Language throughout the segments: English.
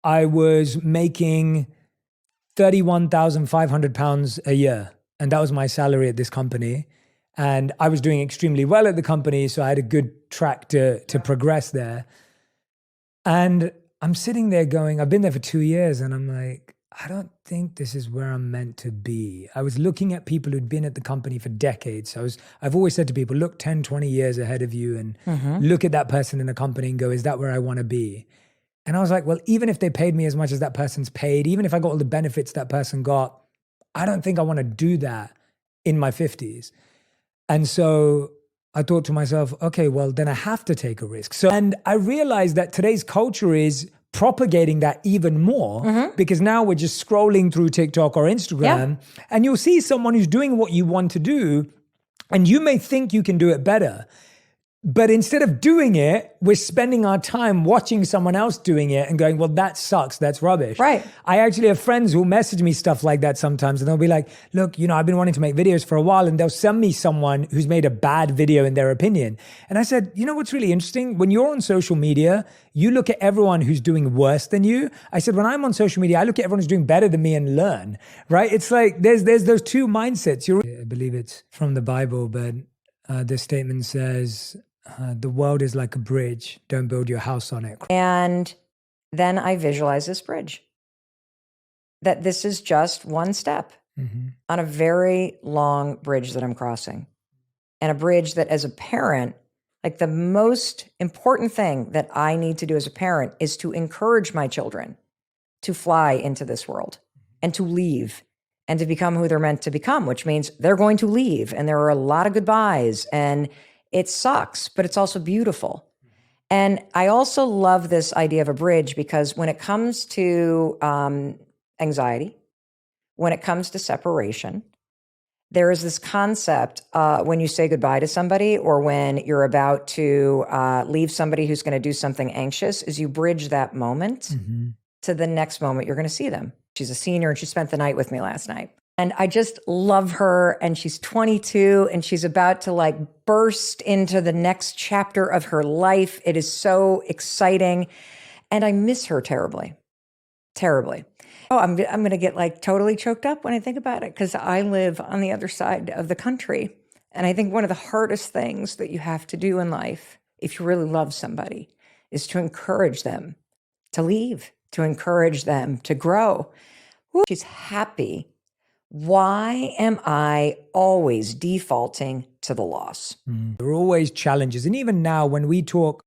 I was making £31,500 a year. And that was my salary at this company. And I was doing extremely well at the company. So I had a good track to progress there. And I'm sitting there going, I've been there for 2 years and I'm like, I don't think this is where I'm meant to be. I was looking at people who'd been at the company for decades. I've always said to people, look 10, 20 years ahead of you and look at that person in the company and go, is that where I want to be? And I was like, well, even if they paid me as much as that person's paid, even if I got all the benefits that person got, I don't think I want to do that in my 50s. And so I thought to myself, okay, well, then I have to take a risk. And I realized that today's culture is propagating that even more because now we're just scrolling through TikTok or Instagram and you'll see someone who's doing what you want to do and you may think you can do it better. But instead of doing it, we're spending our time watching someone else doing it and going, well, that sucks. That's rubbish. Right. I actually have friends who message me stuff like that sometimes. And they'll be like, look, I've been wanting to make videos for a while. And they'll send me someone who's made a bad video in their opinion. And I said, what's really interesting? When you're on social media, you look at everyone who's doing worse than you. I said, when I'm on social media, I look at everyone who's doing better than me and learn, right? It's like, there's those two mindsets. I believe it's from the Bible, but this statement says, the world is like a bridge. Don't build your house on it. And then I visualize this bridge. That this is just one step on a very long bridge that I'm crossing. And a bridge that as a parent, like the most important thing that I need to do as a parent is to encourage my children to fly into this world and to leave and to become who they're meant to become, which means they're going to leave. And there are a lot of goodbyes and it sucks, but it's also beautiful. And I also love this idea of a bridge because when it comes to anxiety, when it comes to separation, there is this concept when you say goodbye to somebody or when you're about to leave somebody who's going to do something anxious, is you bridge that moment to the next moment you're going to see them. She's a senior and she spent the night with me last night. And I just love her. And she's 22 and she's about to burst into the next chapter of her life. It is so exciting. And I miss her terribly, terribly. Oh, I'm going to get totally choked up when I think about it because I live on the other side of the country. And I think one of the hardest things that you have to do in life, if you really love somebody, is to encourage them to leave, to encourage them to grow. Woo. She's happy. Why am I always defaulting to the loss? There are always challenges. And even now when we talk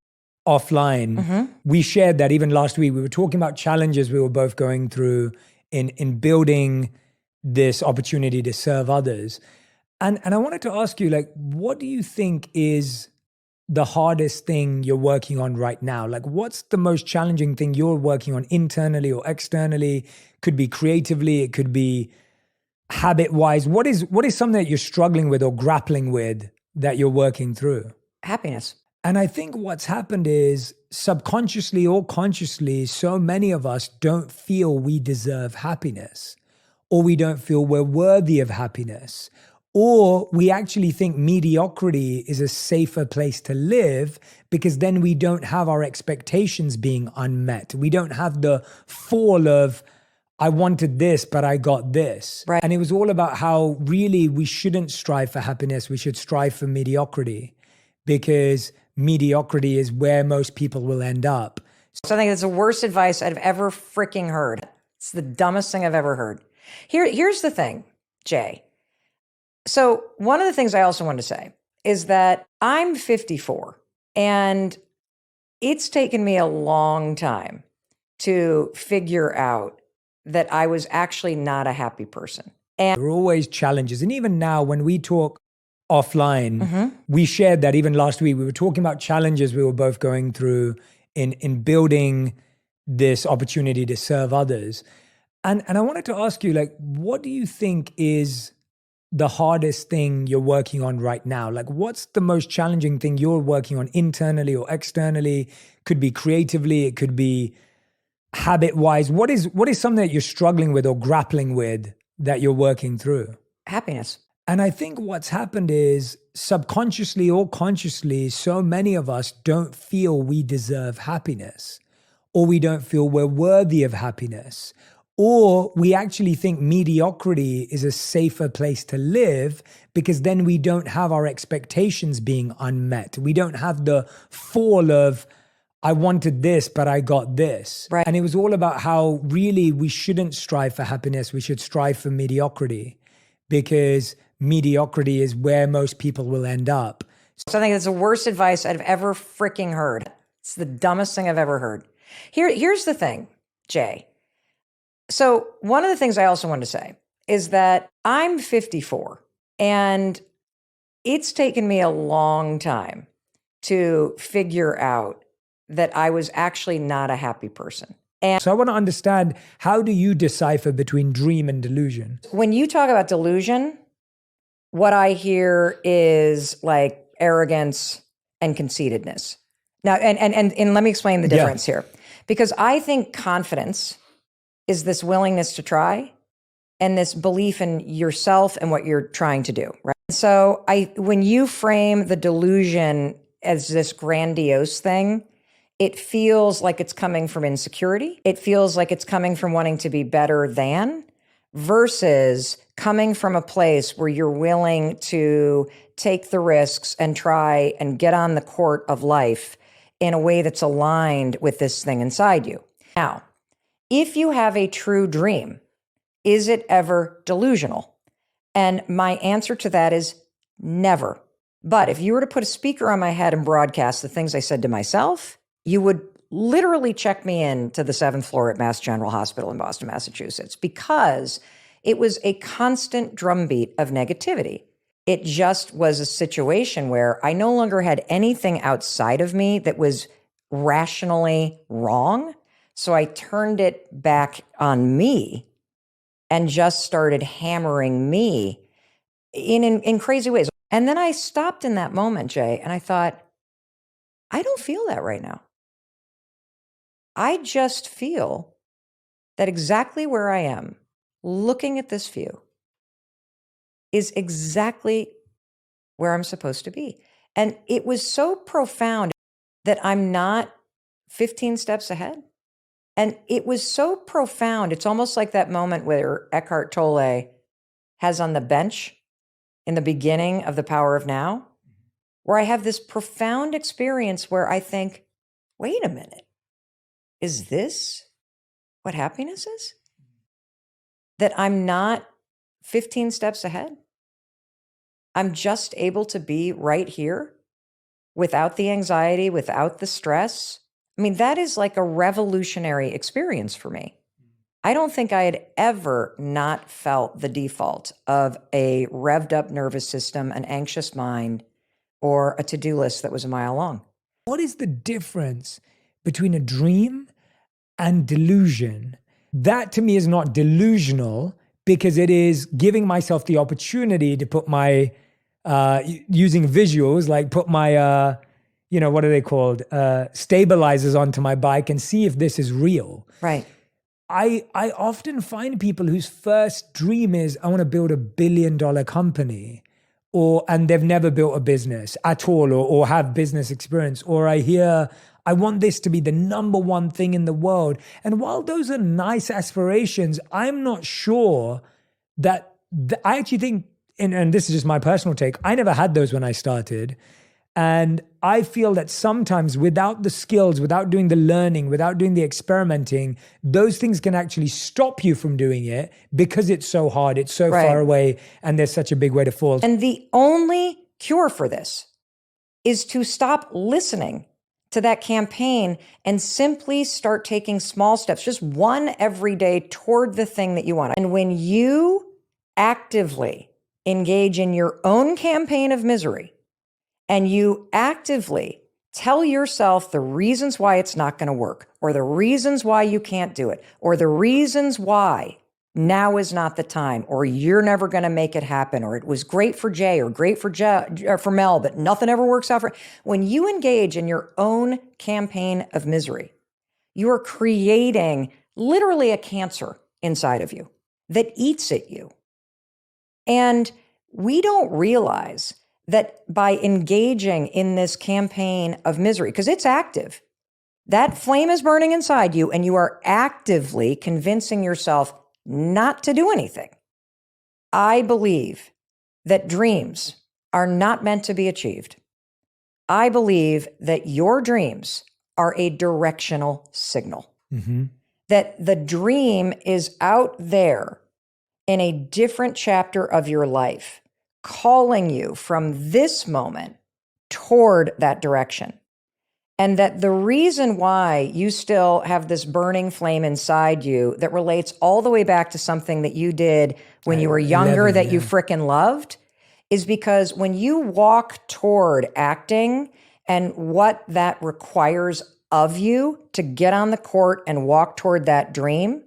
offline, we shared that even last week. We were talking about challenges we were both going through in building this opportunity to serve others. And I wanted to ask you, what do you think is the hardest thing you're working on right now? What's the most challenging thing you're working on internally or externally? Could be creatively, it could be habit-wise. What is something that you're struggling with or grappling with that you're working through? Happiness. And I think what's happened is subconsciously or consciously, so many of us don't feel we deserve happiness, or we don't feel we're worthy of happiness, or we actually think mediocrity is a safer place to live because then we don't have our expectations being unmet. We don't have the fall of, I wanted this, but I got this. Right. And it was all about how really we shouldn't strive for happiness. We should strive for mediocrity because mediocrity is where most people will end up. So I think it's the worst advice I've ever freaking heard. It's the dumbest thing I've ever heard. Here's the thing, Jay. So one of the things I also want to say is that I'm 54 and it's taken me a long time to figure out that I was actually not a happy person. And there are always challenges. And even now when we talk offline, we shared that even last week. We were talking about challenges we were both going through in building this opportunity to serve others. And I wanted to ask you, what do you think is the hardest thing you're working on right now? What's the most challenging thing you're working on internally or externally? Could be creatively, it could be habit-wise. What is something that you're struggling with or grappling with that you're working through? Happiness. And I think what's happened is subconsciously or consciously, so many of us don't feel we deserve happiness, or we don't feel we're worthy of happiness, or we actually think mediocrity is a safer place to live because then we don't have our expectations being unmet. We don't have the fall of, I wanted this, but I got this. Right. And it was all about how really we shouldn't strive for happiness. We should strive for mediocrity, because mediocrity is where most people will end up. So I think that's the worst advice I've ever freaking heard. It's the dumbest thing I've ever heard. Here's the thing, Jay. So one of the things I also wanted to say is that I'm 54, and it's taken me a long time to figure out that I was actually not a happy person. And so I want to understand, how do you decipher between dream and delusion? when you talk about delusion, what I hear is like arrogance and conceitedness. Now, and let me explain the difference here, because I think confidence is this willingness to try and this belief in yourself and what you're trying to do, right? So when you frame the delusion as this grandiose thing, it feels like it's coming from insecurity. It feels like it's coming from wanting to be better than, versus coming from a place where you're willing to take the risks and try and get on the court of life in a way that's aligned with this thing inside you. Now, if you have a true dream, is it ever delusional? And my answer to that is never. But if you were to put a speaker on my head and broadcast the things I said to myself, you would literally check me in to the 7th floor at Mass General Hospital in Boston, Massachusetts, because it was a constant drumbeat of negativity. It just was a situation where I no longer had anything outside of me that was rationally wrong. So I turned it back on me and just started hammering me in crazy ways. And then I stopped in that moment, Jay, and I thought, I don't feel that right now. I just feel that exactly where I am, looking at this view, is exactly where I'm supposed to be. And it was so profound that I'm not 15 steps ahead. And it was so profound. It's almost like that moment where Eckhart Tolle has on the bench in the beginning of The Power of Now, where I have this profound experience where I think, wait a minute, is this what happiness is? That I'm not 15 steps ahead? I'm just able to be right here without the anxiety, without the stress. I mean, that is like a revolutionary experience for me. I don't think I had ever not felt the default of a revved up nervous system, an anxious mind, or a to-do list that was a mile long. What is the difference between a dream and delusion? That to me is not delusional, because it is giving myself the opportunity to put my, using visuals, like put my, what are they called? Stabilizers onto my bike and see if this is real. Right. I often find people whose first dream is, I want to build $1 billion company, and they've never built a business at all, or have business experience. Or I hear, I want this to be the number one thing in the world. And while those are nice aspirations, I'm not sure that I actually think, and this is just my personal take, I never had those when I started. And I feel that sometimes without the skills, without doing the learning, without doing the experimenting, those things can actually stop you from doing it, because it's so hard, it's so far away, and there's such a big way to fall. And the only cure for this is to stop listening to that campaign and simply start taking small steps, just one every day toward the thing that you want. And when you actively engage in your own campaign of misery, and you actively tell yourself the reasons why it's not going to work, or the reasons why you can't do it, or the reasons why now is not the time, or you're never going to make it happen, or it was great for Jay or great for Mel, but nothing ever works out for. When you engage in your own campaign of misery, you are creating literally a cancer inside of you that eats at you. And we don't realize that by engaging in this campaign of misery, because it's active, That flame is burning inside you, and you are actively convincing yourself not to do anything. I believe that dreams are not meant to be achieved. I believe that your dreams are a directional signal. That the dream is out there in a different chapter of your life, calling you from this moment toward that direction. And that the reason why you still have this burning flame inside you that relates all the way back to something that you did when you were younger 11, that you frickin' loved is because when you walk toward acting and what that requires of you to get on the court and walk toward that dream,